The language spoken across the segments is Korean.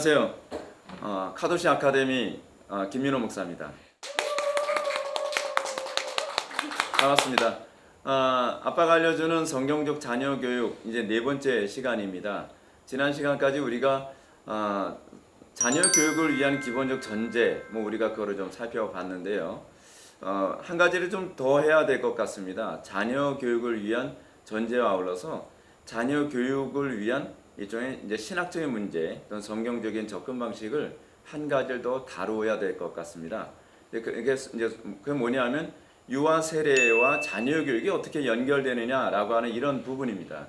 안녕하세요. 카도시 아카데미 김민호 목사입니다. 반갑습니다. 아빠가 알려주는 성경적 자녀 교육 이제 네 번째 시간입니다. 지난 시간까지 우리가 자녀 교육을 위한 기본적 전제 우리가 그거를 좀 살펴봤는데요. 한 가지를 좀 더 해야 될 것 같습니다. 자녀 교육을 위한 전제와 아울러서 자녀 교육을 위한 일종의 이제 신학적인 문제 또는 성경적인 접근 방식을 한 가지를 더 다루어야 될 것 같습니다. 이게 이제 그게 뭐냐면 유아 세례와 자녀 교육이 어떻게 연결되느냐라고 하는 이런 부분입니다.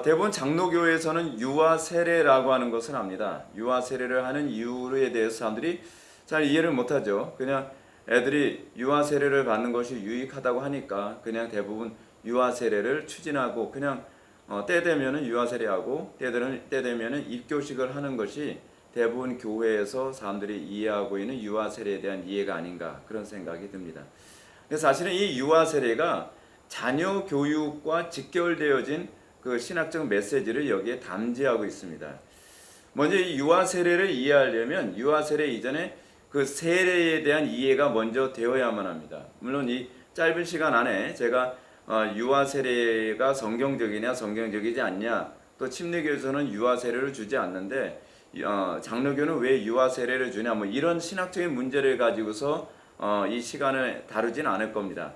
대부분 장로교회에서는 유아 세례라고 하는 것을 압니다. 유아 세례를 하는 이유에 대해서 사람들이 잘 이해를 못하죠. 그냥 애들이 유아 세례를 받는 것이 유익하다고 하니까 그냥 대부분 유아 세례를 추진하고 그냥 때 되면은 유아 세례하고 때 되면은 입교식을 하는 것이 대부분 교회에서 사람들이 이해하고 있는 유아 세례에 대한 이해가 아닌가 그런 생각이 듭니다. 그래서 사실은 이 유아 세례가 자녀 교육과 직결되어진 그 신학적 메시지를 여기에 담지하고 있습니다. 먼저 이 유아 세례를 이해하려면 유아 세례 이전에 그 세례에 대한 이해가 먼저 되어야만 합니다. 물론 이 짧은 시간 안에 제가 유아 세례가 성경적이냐 성경적이지 않냐 또 침례교에서는 유아 세례를 주지 않는데 장로교는 왜 유아 세례를 주냐 이런 신학적인 문제를 가지고서 이 시간을 다루진 않을 겁니다.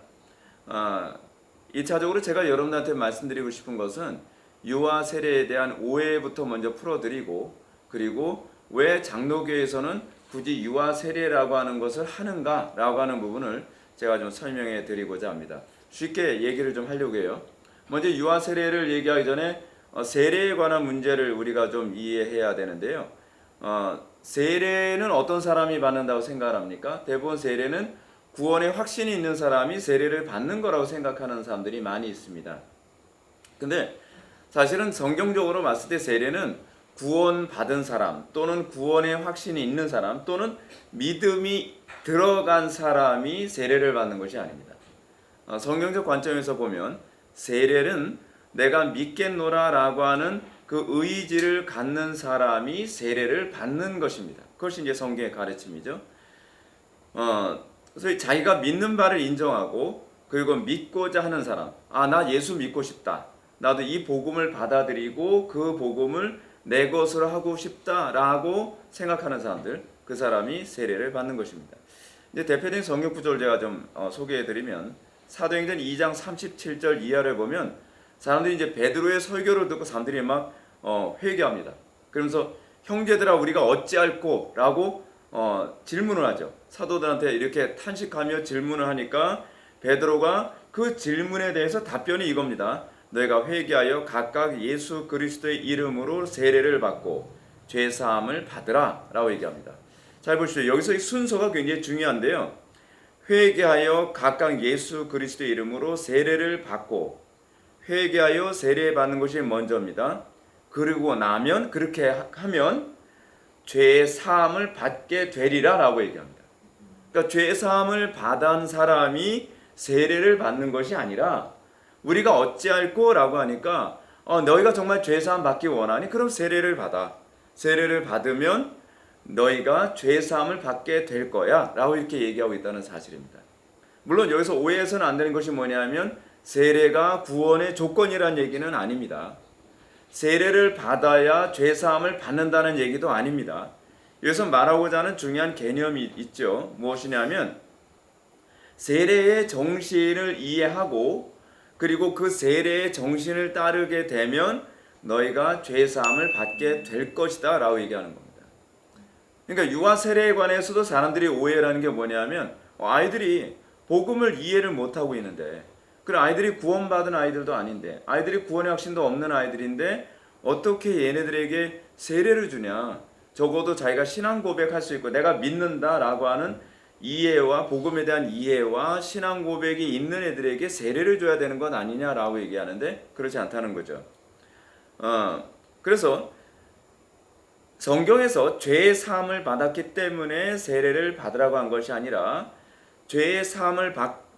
1차적으로 제가 여러분들한테 말씀드리고 싶은 것은 유아 세례에 대한 오해부터 먼저 풀어드리고 그리고 왜 장로교에서는 굳이 유아 세례라고 하는 것을 하는가라고 하는 부분을 제가 좀 설명해 드리고자 합니다. 쉽게 얘기를 좀 하려고 해요. 먼저 유아 세례를 얘기하기 전에 세례에 관한 문제를 우리가 좀 이해해야 되는데요. 세례는 어떤 사람이 받는다고 생각합니까? 대부분 세례는 구원의 확신이 있는 사람이 세례를 받는 거라고 생각하는 사람들이 많이 있습니다. 근데 사실은 성경적으로 봤을 때 세례는 구원 받은 사람 또는 구원의 확신이 있는 사람 또는 믿음이 들어간 사람이 세례를 받는 것이 아닙니다. 성경적 관점에서 보면 세례는 내가 믿겠노라 라고 하는 그 의지를 갖는 사람이 세례를 받는 것입니다. 그것이 이제 성경의 가르침이죠. 그래서 자기가 믿는 바를 인정하고 그리고 믿고자 하는 사람, 나 예수 믿고 싶다. 나도 이 복음을 받아들이고 그 복음을 내 것으로 하고 싶다라고 생각하는 사람들, 그 사람이 세례를 받는 것입니다. 이제 대표적인 성경 구절을 제가 좀 소개해드리면 사도행전 2장 37절 이하를 보면 사람들이 이제 베드로의 설교를 듣고 사람들이 막 회개합니다. 그러면서 형제들아 우리가 어찌할꼬? 라고 질문을 하죠. 사도들한테 이렇게 탄식하며 질문을 하니까 베드로가 그 질문에 대해서 답변이 이겁니다. 너희가 회개하여 각각 예수 그리스도의 이름으로 세례를 받고 죄사함을 받으라 라고 얘기합니다. 잘 보시죠. 여기서 이 순서가 굉장히 중요한데요. 회개하여 각각 예수 그리스도의 이름으로 세례를 받고 회개하여 세례 받는 것이 먼저입니다. 그리고 나면 그렇게 하면 죄 사함을 받게 되리라 라고 얘기합니다. 그러니까 죄 사함을 받은 사람이 세례를 받는 것이 아니라 우리가 어찌할꼬 라고 하니까 너희가 정말 죄 사함 받기 원하니 그럼 세례를 받아. 세례를 받으면 너희가 죄 사함을 받게 될 거야 라고 이렇게 얘기하고 있다는 사실입니다. 물론 여기서 오해해서는 안 되는 것이 뭐냐면 세례가 구원의 조건이라는 얘기는 아닙니다. 세례를 받아야 죄 사함을 받는다는 얘기도 아닙니다. 여기서 말하고자 하는 중요한 개념이 있죠. 무엇이냐면 세례의 정신을 이해하고 그리고 그 세례의 정신을 따르게 되면 너희가 죄 사함을 받게 될 것이다 라고 얘기하는 겁니다. 그러니까 유아 세례에 관해서도 사람들이 오해라는 게 뭐냐면 아이들이 복음을 이해를 못하고 있는데 그 아이들이 구원받은 아이들도 아닌데 아이들이 구원의 확신도 없는 아이들인데 어떻게 얘네들에게 세례를 주냐. 적어도 자기가 신앙 고백할 수 있고 내가 믿는다라고 하는 이해와 복음에 대한 이해와 신앙 고백이 있는 애들에게 세례를 줘야 되는 것 아니냐라고 얘기하는데 그렇지 않다는 거죠. 그래서 성경에서 죄의 사함을 받았기 때문에 세례를 받으라고 한 것이 아니라 죄의 사함을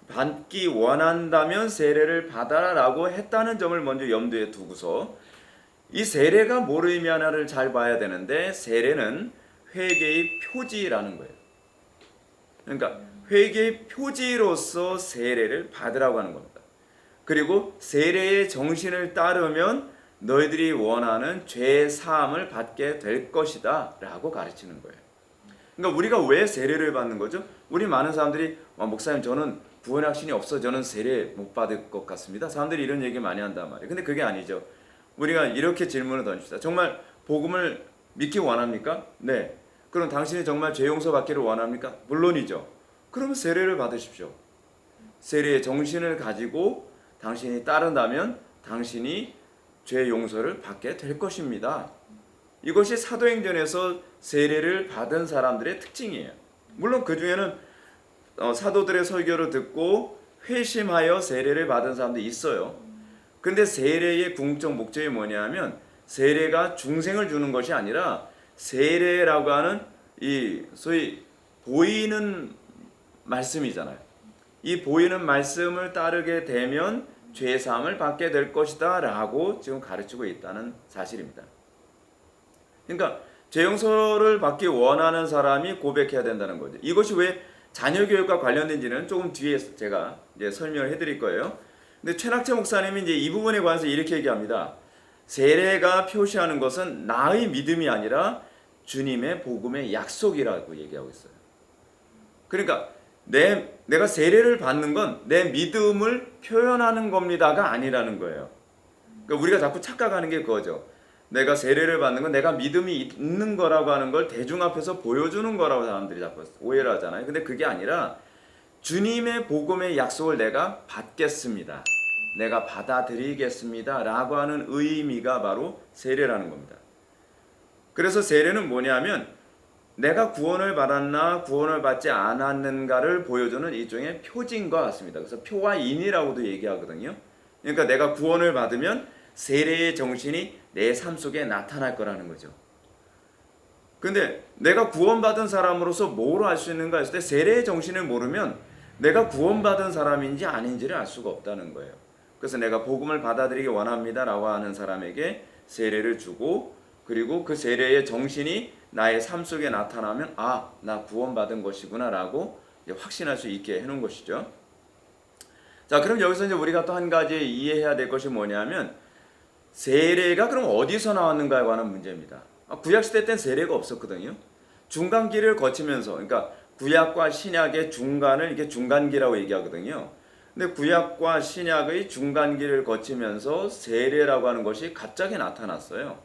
받기 원한다면 세례를 받아라라고 했다는 점을 먼저 염두에 두고서 이 세례가 뭘 의미하나를 잘 봐야 되는데, 세례는 회개의 표지라는 거예요. 그러니까 회개의 표지로서 세례를 받으라고 하는 겁니다. 그리고 세례의 정신을 따르면 너희들이 원하는 죄 사함을 받게 될 것이다 라고 가르치는 거예요. 그러니까 우리가 왜 세례를 받는 거죠? 우리 많은 사람들이 목사님 저는 구원 확신이 없어 저는 세례 못 받을 것 같습니다. 사람들이 이런 얘기 많이 한단 말이에요. 근데 그게 아니죠. 우리가 이렇게 질문을 던집시다. 정말 복음을 믿기 원합니까? 네. 그럼 당신이 정말 죄 용서 받기를 원합니까? 물론이죠. 그러면 세례를 받으십시오. 세례의 정신을 가지고 당신이 따른다면 당신이 죄 용서를 받게 될 것입니다. 이것이 사도행전에서 세례를 받은 사람들의 특징이에요. 물론 그 중에는 사도들의 설교를 듣고 회심하여 세례를 받은 사람들이 있어요. 그런데 세례의 궁극적 목적이 뭐냐면 세례가 중생을 주는 것이 아니라 세례라고 하는 이 소위 보이는 말씀이잖아요. 이 보이는 말씀을 따르게 되면 죄 사함을 받게 될 것이다 라고 지금 가르치고 있다는 사실입니다. 그러니까 죄 용서를 받기 원하는 사람이 고백해야 된다는 거죠. 이것이 왜 자녀 교육과 관련된지는 조금 뒤에 제가 이제 설명을 해드릴 거예요. 근데 최낙채 목사님이 이제 이 부분에 관해서 이렇게 얘기합니다. 세례가 표시하는 것은 나의 믿음이 아니라 주님의 복음의 약속이라고 얘기하고 있어요. 그러니까 내가 세례를 받는 건 내 믿음을 표현하는 겁니다가 아니라는 거예요. 그러니까 우리가 자꾸 착각하는 게 그거죠. 내가 세례를 받는 건 내가 믿음이 있는 거라고 하는 걸 대중 앞에서 보여주는 거라고 사람들이 자꾸 오해를 하잖아요. 근데 그게 아니라 주님의 복음의 약속을 내가 받겠습니다. 내가 받아들이겠습니다. 라고 하는 의미가 바로 세례라는 겁니다. 그래서 세례는 뭐냐면 내가 구원을 받았나 구원을 받지 않았는가를 보여주는 일종의 표징과 같습니다. 그래서 표와 인이라고도 얘기하거든요. 그러니까 내가 구원을 받으면 세례의 정신이 내 삶 속에 나타날 거라는 거죠. 근데 내가 구원받은 사람으로서 뭐로 알 수 있는가 했을 때 세례의 정신을 모르면 내가 구원받은 사람인지 아닌지를 알 수가 없다는 거예요. 그래서 내가 복음을 받아들이기 원합니다 라고 하는 사람에게 세례를 주고, 그리고 그 세례의 정신이 나의 삶 속에 나타나면 나 구원받은 것이구나 라고 확신할 수 있게 해놓은 것이죠. 자, 그럼 여기서 이제 우리가 또 한 가지 이해해야 될 것이 뭐냐면 세례가 그럼 어디서 나왔는가에 관한 문제입니다. 구약시대 땐 세례가 없었거든요. 중간기를 거치면서, 그러니까 구약과 신약의 중간을 이렇게 중간기라고 얘기하거든요. 근데 구약과 신약의 중간기를 거치면서 세례라고 하는 것이 갑자기 나타났어요.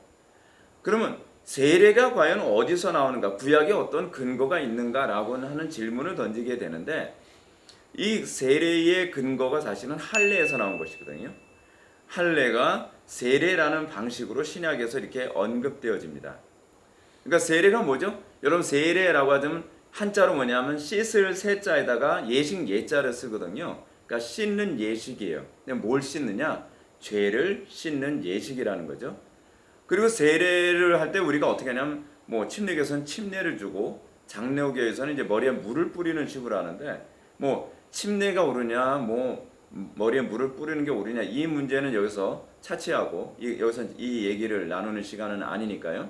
그러면 세례가 과연 어디서 나오는가, 구약에 어떤 근거가 있는가라고 하는 질문을 던지게 되는데, 이 세례의 근거가 사실은 할례에서 나온 것이거든요. 할례가 세례라는 방식으로 신약에서 이렇게 언급되어집니다. 그러니까 세례가 뭐죠? 여러분 세례라고 하면 한자로 뭐냐면 씻을 세자에다가 예식 예자를 쓰거든요. 그러니까 씻는 예식이에요. 근데 뭘 씻느냐? 죄를 씻는 예식이라는 거죠. 그리고 세례를 할 때 우리가 어떻게 하냐면 침례교에서는 침례를 주고 장로교에서는 이제 머리에 물을 뿌리는 식으로 하는데 침례가 옳으냐 머리에 물을 뿌리는 게 옳으냐 이 문제는 여기서 차치하고 여기서 이 얘기를 나누는 시간은 아니니까요.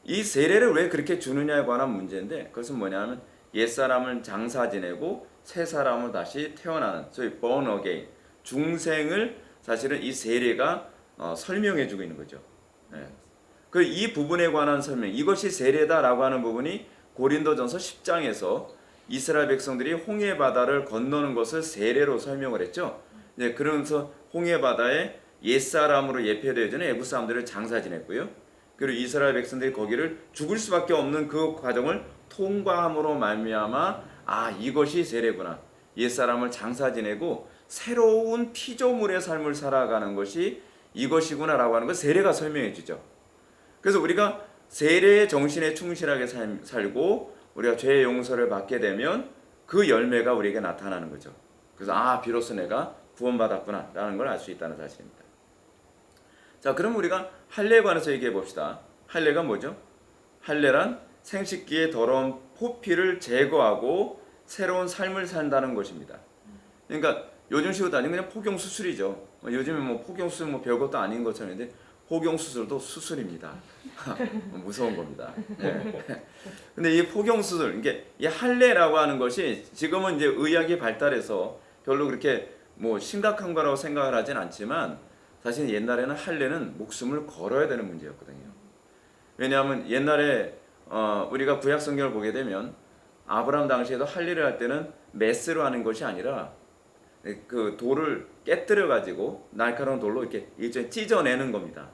이 세례를 왜 그렇게 주느냐에 관한 문제인데, 그것은 뭐냐면 옛사람을 장사 지내고 새 사람을 다시 태어나는 소위 born again 중생을 사실은 이 세례가 설명해 주고 있는 거죠. 네. 이 부분에 관한 설명, 이것이 세례다라고 하는 부분이 고린도전서 10장에서 이스라엘 백성들이 홍해 바다를 건너는 것을 세례로 설명을 했죠. 네, 그러면서 홍해 바다에 옛사람으로 예표되어지는 애굽 사람들을 장사 지냈고요. 그리고 이스라엘 백성들이 거기를 죽을 수밖에 없는 그 과정을 통과함으로 말미암아 이것이 세례구나. 옛사람을 장사 지내고 새로운 피조물의 삶을 살아가는 것이 이것이구나라고 하는 걸 세례가 설명해 주죠. 그래서 우리가 세례의 정신에 충실하게 살고 우리가 죄의 용서를 받게 되면 그 열매가 우리에게 나타나는 거죠. 그래서 비로소 내가 구원받았구나 라는 걸 알 수 있다는 사실입니다. 자, 그럼 우리가 할례에 관해서 얘기해 봅시다. 할례가 뭐죠? 할례란 생식기의 더러운 포피를 제거하고 새로운 삶을 산다는 것입니다. 그러니까 요즘식으로 따지면 그냥 포경 수술이죠. 요즘에 포경 수술 별것도 아닌 것처럼. 근데 포경 수술도 수술입니다. 무서운 겁니다. 네. 근데 이 포경 수술, 이게 이 할례라고 하는 것이 지금은 이제 의학이 발달해서 별로 그렇게 뭐 심각한 거라고 생각을 하진 않지만 사실 옛날에는 할례는 목숨을 걸어야 되는 문제였거든요. 왜냐하면 옛날에 우리가 구약 성경을 보게 되면 아브라함 당시에도 할례를 할 때는 메스로 하는 것이 아니라 그 돌을 깨뜨려 가지고 날카로운 돌로 이렇게 일종의 찢어내는 겁니다.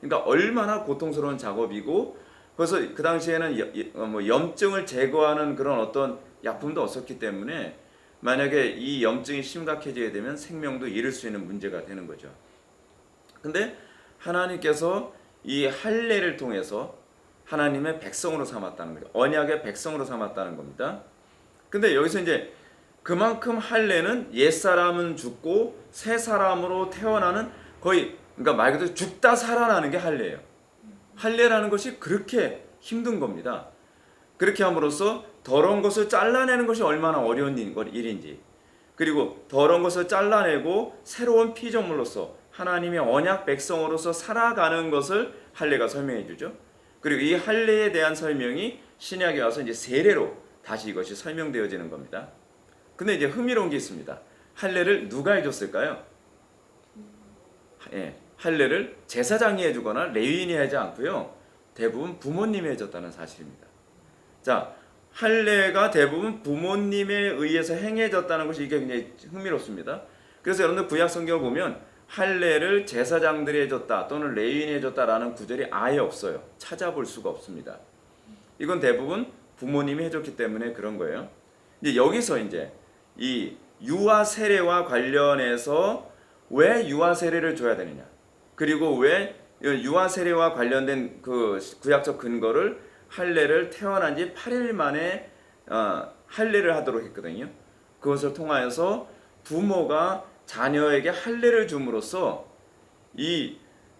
그러니까 얼마나 고통스러운 작업이고, 그래서 그 당시에는 염증을 제거하는 그런 어떤 약품도 없었기 때문에 만약에 이 염증이 심각해지게 되면 생명도 잃을 수 있는 문제가 되는 거죠. 근데 하나님께서 이 할례를 통해서 하나님의 백성으로 삼았다는 거죠. 언약의 백성으로 삼았다는 겁니다. 근데 여기서 이제 그만큼 할례는 옛사람은 죽고 새 사람으로 태어나는, 거의 그러니까 말 그대로 죽다 살아나는 게 할례예요. 할례라는 것이 그렇게 힘든 겁니다. 그렇게 함으로써 더러운 것을 잘라내는 것이 얼마나 어려운 일인지, 그리고 더러운 것을 잘라내고 새로운 피조물로서 하나님의 언약 백성으로서 살아가는 것을 할례가 설명해 주죠. 그리고 이 할례에 대한 설명이 신약에 와서 이제 세례로 다시 이것이 설명되어지는 겁니다. 근데 이제 흥미로운 게 있습니다. 할례를 누가 해줬을까요? 할례를 제사장이 해주거나 레위인이 하지 않고요, 대부분 부모님이 해줬다는 사실입니다. 자, 할례가 대부분 부모님에 의해서 행해졌다는 것이 이게 굉장히 흥미롭습니다. 그래서 여러분들 구약 성경을 보면 할례를 제사장들이 해줬다 또는 레위인이 해줬다라는 구절이 아예 없어요. 찾아볼 수가 없습니다. 이건 대부분 부모님이 해줬기 때문에 그런 거예요. 이제 여기서 이제 이 유아 세례와 관련해서 왜 유아 세례를 줘야 되느냐, 그리고 왜 유아 세례와 관련된 그 구약적 근거를 할례를 태어난 지 8일 만에 할례를 하도록 했거든요. 그것을 통하여서 부모가 자녀에게 할례를 줌으로써 이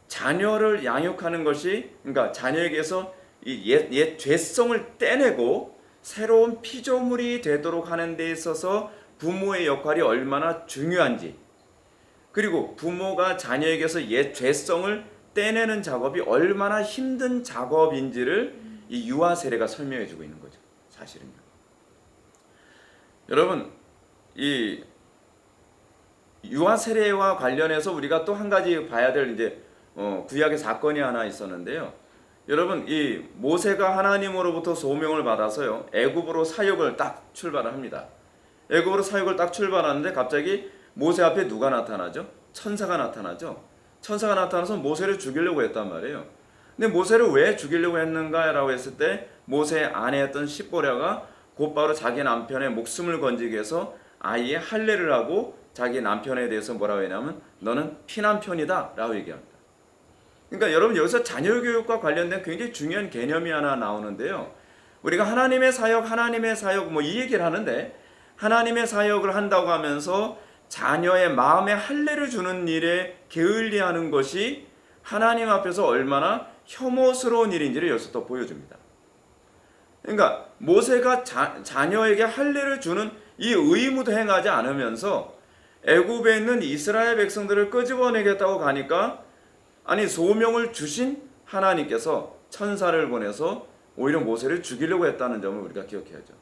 자녀를 양육하는 것이, 그러니까 자녀에게서 이 옛 죄성을 떼내고 새로운 피조물이 되도록 하는 데 있어서 부모의 역할이 얼마나 중요한지, 그리고 부모가 자녀에게서 옛 죄성을 떼내는 작업이 얼마나 힘든 작업인지를 이 유아 세례가 설명해 주고 있는 거죠. 사실은요. 여러분, 이 유아 세례와 관련해서 우리가 또 한 가지 봐야 될 이제 구약의 사건이 하나 있었는데요. 여러분, 이 모세가 하나님으로부터 소명을 받아서요, 애굽으로 사역을 딱 출발합니다. 애굽으로 사역을 딱 출발하는데 갑자기 모세 앞에 누가 나타나죠? 천사가 나타나죠. 천사가 나타나서 모세를 죽이려고 했단 말이에요. 근데 모세를 왜 죽이려고 했는가라고 했을 때 모세의 아내였던 십보랴가 곧바로 자기 남편의 목숨을 건지기 위해서 아이의 할례를 하고 자기 남편에 대해서 뭐라고 했냐면 너는 피남편이다 라고 얘기합니다. 그러니까 여러분, 여기서 자녀교육과 관련된 굉장히 중요한 개념이 하나 나오는데요. 우리가 하나님의 사역 뭐 이 얘기를 하는데, 하나님의 사역을 한다고 하면서 자녀의 마음에 할례를 주는 일에 게을리하는 것이 하나님 앞에서 얼마나 혐오스러운 일인지를 여기서 또 보여줍니다. 그러니까 모세가 자녀에게 할례를 주는 이 의무도 행하지 않으면서 애굽에 있는 이스라엘 백성들을 끄집어내겠다고 가니까, 아니 소명을 주신 하나님께서 천사를 보내서 오히려 모세를 죽이려고 했다는 점을 우리가 기억해야죠.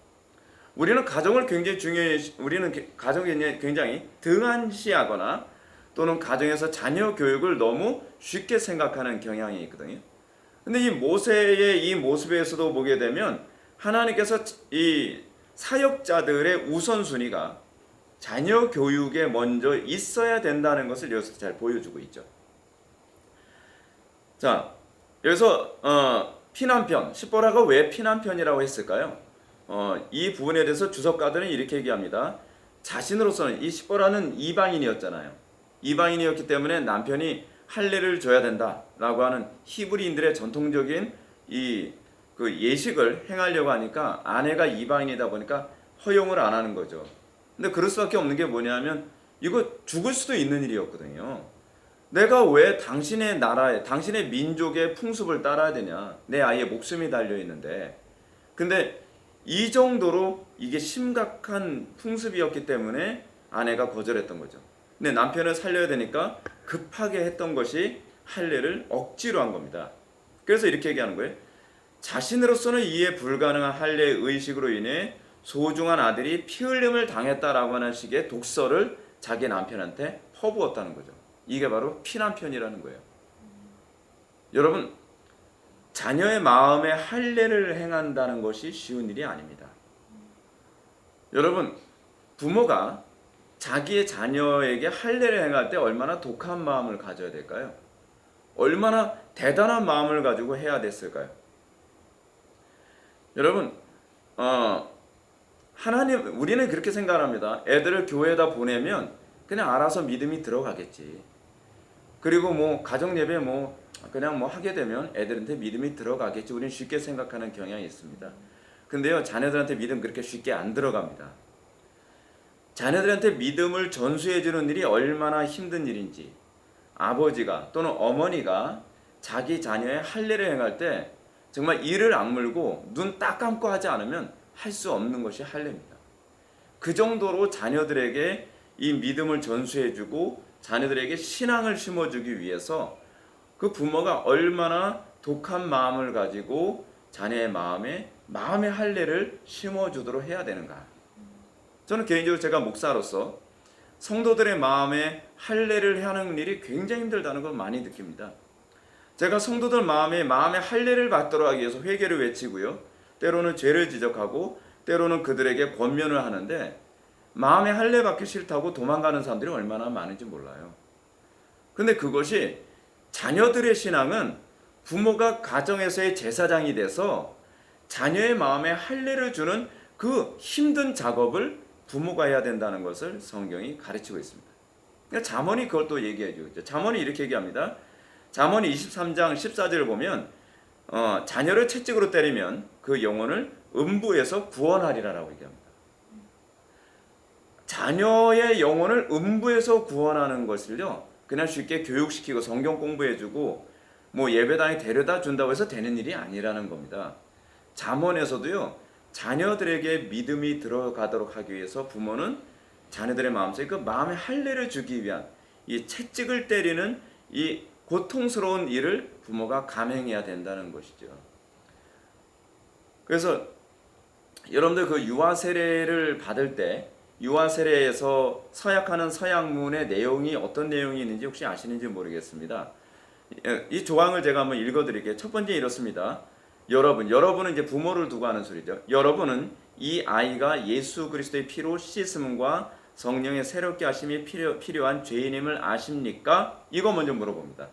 우리는 가정을 굉장히 등한시하거나 또는 가정에서 자녀 교육을 너무 쉽게 생각하는 경향이 있거든요. 근데 이 모세의 이 모습에서도 보게 되면 하나님께서 이 사역자들의 우선순위가 자녀 교육에 먼저 있어야 된다는 것을 여기서 잘 보여주고 있죠. 자, 여기서 피남편, 십보라가 왜 피남편이라고 했을까요? 이 부분에 대해서 주석가들은 이렇게 얘기합니다. 자신으로서는 이 십보라는 이방인이었잖아요. 이방인이었기 때문에 남편이 할례를 줘야 된다라고 하는 히브리인들의 전통적인 그 예식을 행하려고 하니까 아내가 이방인이다 보니까 허용을 안 하는 거죠. 근데 그럴 수밖에 없는 게 뭐냐면 이거 죽을 수도 있는 일이었거든요. 내가 왜 당신의 나라에, 당신의 민족의 풍습을 따라야 되냐? 내 아이의 목숨이 달려 있는데. 근데 이 정도로 이게 심각한 풍습이었기 때문에 아내가 거절했던 거죠. 근데 남편을 살려야 되니까 급하게 했던 것이 할례를 억지로 한 겁니다. 그래서 이렇게 얘기하는 거예요. 자신으로서는 이해 불가능한 할례 의식으로 인해 소중한 아들이 피 흘림을 당했다라고 하는 식의 독설을 자기 남편한테 퍼부었다는 거죠. 이게 바로 피남편이라는 거예요. 여러분, 자녀의 마음에 할례를 행한다는 것이 쉬운 일이 아닙니다. 여러분, 부모가 자기의 자녀에게 할례를 행할 때 얼마나 독한 마음을 가져야 될까요? 얼마나 대단한 마음을 가지고 해야 됐을까요? 여러분, 하나님, 우리는 그렇게 생각합니다. 애들을 교회에다 보내면 그냥 알아서 믿음이 들어가겠지. 그리고 뭐 가정 예배 그냥 하게 되면 애들한테 믿음이 들어가겠지. 우리는 쉽게 생각하는 경향이 있습니다. 근데요, 자녀들한테 믿음 그렇게 쉽게 안 들어갑니다. 자녀들한테 믿음을 전수해 주는 일이 얼마나 힘든 일인지, 아버지가 또는 어머니가 자기 자녀의 할례를 행할 때 정말 이를 악물고 눈 딱 감고 하지 않으면 할 수 없는 것이 할례입니다. 그 정도로 자녀들에게 이 믿음을 전수해 주고 자녀들에게 신앙을 심어주기 위해서 그 부모가 얼마나 독한 마음을 가지고 자녀의 마음에 할례를 심어주도록 해야 되는가. 저는 개인적으로 제가 목사로서 성도들의 마음에 할례를 하는 일이 굉장히 힘들다는 걸 많이 느낍니다. 제가 성도들 마음에 할례를 받도록 하기 위해서 회개를 외치고요, 때로는 죄를 지적하고 때로는 그들에게 권면을 하는데 마음에 할례 받기 싫다고 도망가는 사람들이 얼마나 많은지 몰라요. 근데 그것이 자녀들의 신앙은 부모가 가정에서의 제사장이 돼서 자녀의 마음에 할례를 주는 그 힘든 작업을 부모가 해야 된다는 것을 성경이 가르치고 있습니다. 그러니까 잠언이 그걸 또 얘기해 주죠. 잠언이 이렇게 얘기합니다. 잠언 23장 14절을 보면 자녀를 채찍으로 때리면 그 영혼을 음부에서 구원하리라라고 얘기합니다. 자녀의 영혼을 음부에서 구원하는 것을요, 그냥 쉽게 교육시키고 성경 공부해주고 예배당에 데려다 준다고 해서 되는 일이 아니라는 겁니다. 잠언에서도요, 자녀들에게 믿음이 들어가도록 하기 위해서 부모는 자녀들의 마음속에 그 마음의 할례를 주기 위한 이 채찍을 때리는 이 고통스러운 일을 부모가 감행해야 된다는 것이죠. 그래서 여러분들 그 유아 세례를 받을 때 유아 세례에서 서약하는 서약문의 내용이 어떤 내용이 있는지 혹시 아시는지 모르겠습니다. 이 조항을 제가 한번 읽어드릴게요. 첫 번째 이렇습니다. 여러분은 이제 부모를 두고 하는 소리죠. 여러분은 이 아이가 예수 그리스도의 피로 씻음과 성령의 새롭게 하심이 필요한 죄인임을 아십니까? 이거 먼저 물어봅니다.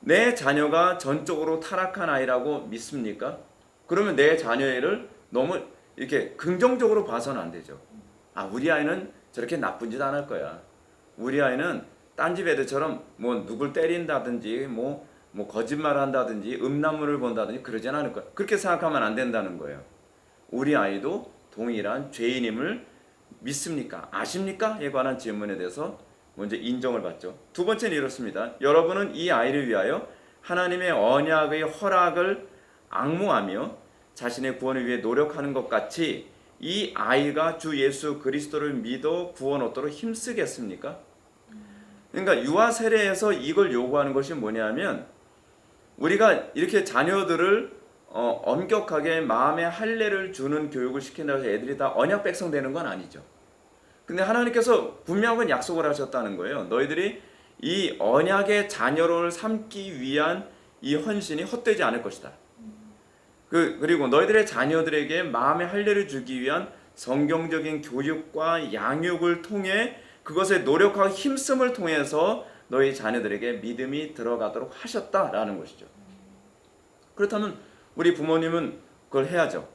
내 자녀가 전적으로 타락한 아이라고 믿습니까? 그러면 내 자녀를 너무 이렇게 긍정적으로 봐서는 안 되죠. 우리 아이는 저렇게 나쁜 짓 안 할 거야. 우리 아이는 딴 집 애들처럼 누굴 때린다든지 거짓말을 한다든지 음란물을 본다든지 그러진 않을 거야. 그렇게 생각하면 안 된다는 거예요. 우리 아이도 동일한 죄인임을 믿습니까? 아십니까? 에 관한 질문에 대해서 먼저 인정을 받죠. 두 번째는 이렇습니다. 여러분은 이 아이를 위하여 하나님의 언약의 허락을 앙무하며 자신의 구원을 위해 노력하는 것 같이 이 아이가 주 예수 그리스도를 믿어 구원 얻도록 힘쓰겠습니까? 그러니까 유아 세례에서 이걸 요구하는 것이 뭐냐면, 우리가 이렇게 자녀들을 엄격하게 마음의 할례를 주는 교육을 시킨다고 해서 애들이 다 언약 백성 되는 건 아니죠. 근데 하나님께서 분명한 약속을 하셨다는 거예요. 너희들이 이 언약의 자녀를 삼기 위한 이 헌신이 헛되지 않을 것이다. 그리고 너희들의 자녀들에게 마음의 할례를 주기 위한 성경적인 교육과 양육을 통해 그것에 노력하고 힘씀을 통해서 너희 자녀들에게 믿음이 들어가도록 하셨다라는 것이죠. 그렇다면 우리 부모님은 그걸 해야죠.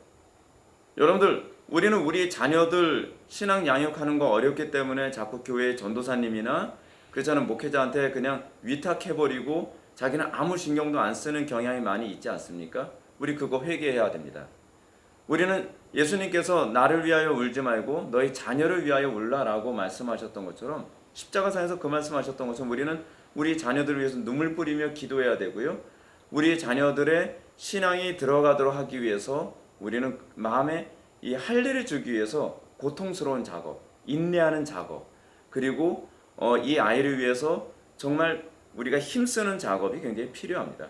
여러분들, 우리는 우리 자녀들 신앙 양육하는 거 어렵기 때문에 자꾸 교회 전도사님이나 그렇지 않은 목회자한테 그냥 위탁해버리고 자기는 아무 신경도 안 쓰는 경향이 많이 있지 않습니까? 우리 그거 회개해야 됩니다. 우리는 예수님께서 나를 위하여 울지 말고 너희 자녀를 위하여 울라라고 말씀하셨던 것처럼, 십자가상에서 그 말씀하셨던 것처럼 우리는 우리 자녀들을 위해서 눈물 뿌리며 기도해야 되고요, 우리 자녀들의 신앙이 들어가도록 하기 위해서 우리는 마음에 이 할례를 주기 위해서 고통스러운 작업, 인내하는 작업, 그리고 이 아이를 위해서 정말 우리가 힘쓰는 작업이 굉장히 필요합니다.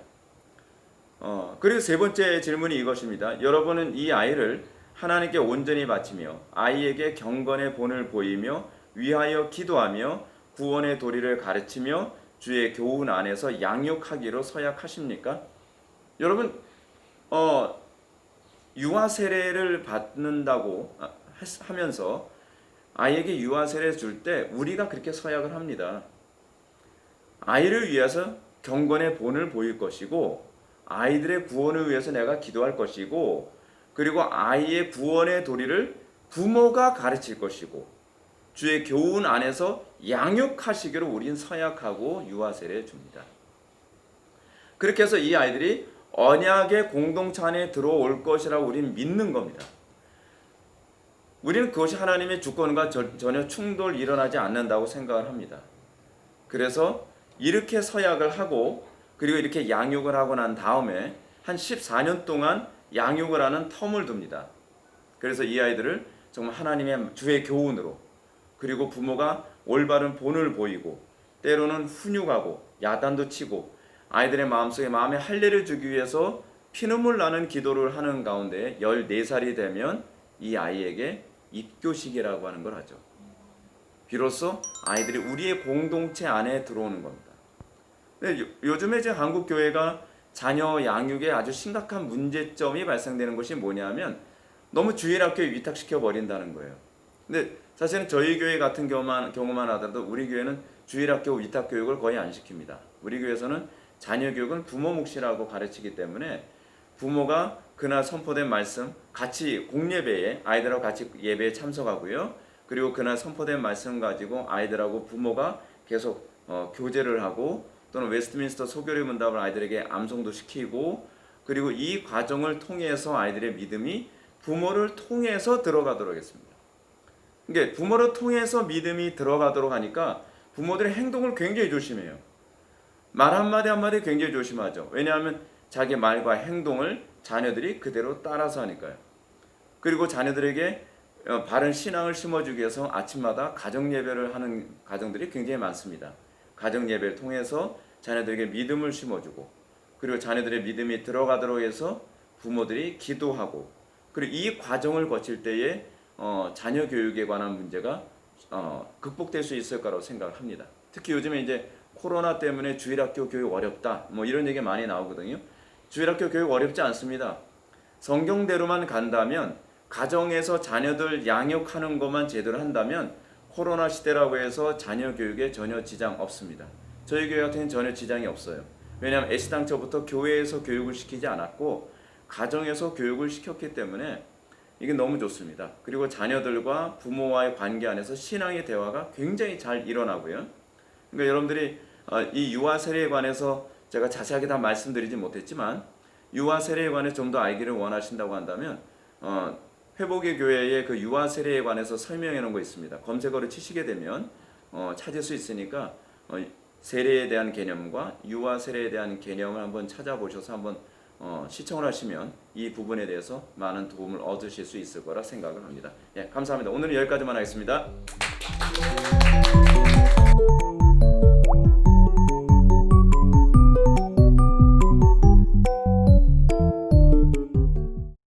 그리고 세 번째 질문이 이것입니다. 여러분은 이 아이를 하나님께 온전히 바치며 아이에게 경건의 본을 보이며 위하여 기도하며 구원의 도리를 가르치며 주의 교훈 안에서 양육하기로 서약하십니까? 여러분, 유아 세례를 받는다고 하면서 아이에게 유아 세례 줄 때 우리가 그렇게 서약을 합니다. 아이를 위해서 경건의 본을 보일 것이고 아이들의 구원을 위해서 내가 기도할 것이고 그리고 아이의 구원의 도리를 부모가 가르칠 것이고 주의 교훈 안에서 양육하시기로 우린 서약하고 유아 세례 줍니다. 그렇게 해서 이 아이들이 언약의 공동체 안에 들어올 것이라고 우리는 믿는 겁니다. 우리는 그것이 하나님의 주권과 전혀 충돌이 일어나지 않는다고 생각을 합니다. 그래서 이렇게 서약을 하고 그리고 이렇게 양육을 하고 난 다음에 한 14년 동안 양육을 하는 텀을 둡니다. 그래서 이 아이들을 정말 하나님의 주의 교훈으로 그리고 부모가 올바른 본을 보이고 때로는 훈육하고 야단도 치고 아이들의 마음속에 마음의 할례를 주기 위해서 피눈물 나는 기도를 하는 가운데 14살이 되면 이 아이에게 입교식이라고 하는 걸 하죠. 비로소 아이들이 우리의 공동체 안에 들어오는 겁니다. 근데 요즘에 이제 한국 교회가 자녀 양육에 아주 심각한 문제점이 발생되는 것이 뭐냐면 너무 주일학교에 위탁시켜 버린다는 거예요. 근데 사실은 저희 교회 같은 경우만 하더라도 우리 교회는 주일학교 위탁 교육을 거의 안 시킵니다. 우리 교회에서는 자녀 교육은 부모 몫이라고 가르치기 때문에 부모가 그날 선포된 말씀 같이 공예배에 아이들하고 같이 예배에 참석하고요. 그리고 그날 선포된 말씀 가지고 아이들하고 부모가 계속 교제를 하고 또는 웨스트민스터 소교리 문답을 아이들에게 암송도 시키고 그리고 이 과정을 통해서 아이들의 믿음이 부모를 통해서 들어가도록 했습니다. 그러니까 부모를 통해서 믿음이 들어가도록 하니까 부모들의 행동을 굉장히 조심해요. 말 한마디 한마디 굉장히 조심하죠. 왜냐하면 자기 말과 행동을 자녀들이 그대로 따라서 하니까요. 그리고 자녀들에게 바른 신앙을 심어주기 위해서 아침마다 가정예배를 하는 가정들이 굉장히 많습니다. 가정예배를 통해서 자녀들에게 믿음을 심어주고 그리고 자녀들의 믿음이 들어가도록 해서 부모들이 기도하고 그리고 이 과정을 거칠 때에 자녀 교육에 관한 문제가 극복될 수 있을 거라고 생각을 합니다. 특히 요즘에 이제 코로나 때문에 주일학교 교육 어렵다 뭐 이런 얘기 많이 나오거든요. 주일학교 교육 어렵지 않습니다. 성경대로만 간다면 가정에서 자녀들 양육하는 것만 제대로 한다면 코로나 시대라고 해서 자녀 교육에 전혀 지장 없습니다. 저희 교회 같은 경우는 전혀 지장이 없어요. 왜냐하면 애시당초부터 교회에서 교육을 시키지 않았고 가정에서 교육을 시켰기 때문에 이게 너무 좋습니다. 그리고 자녀들과 부모와의 관계 안에서 신앙의 대화가 굉장히 잘 일어나고요. 그러니까 여러분들이 이 유아 세례에 관해서 제가 자세하게 다 말씀드리지 못했지만 유아 세례에 관해 좀 더 알기를 원하신다고 한다면 회복의 교회에 그 유아 세례에 관해서 설명해 놓은 거 있습니다. 검색어를 치시게 되면 찾을 수 있으니까 세례에 대한 개념과 유아 세례에 대한 개념을 한번 찾아보셔서 한번 시청을 하시면 이 부분에 대해서 많은 도움을 얻으실 수 있을 거라 생각을 합니다. 예, 감사합니다. 오늘은 여기까지만 하겠습니다.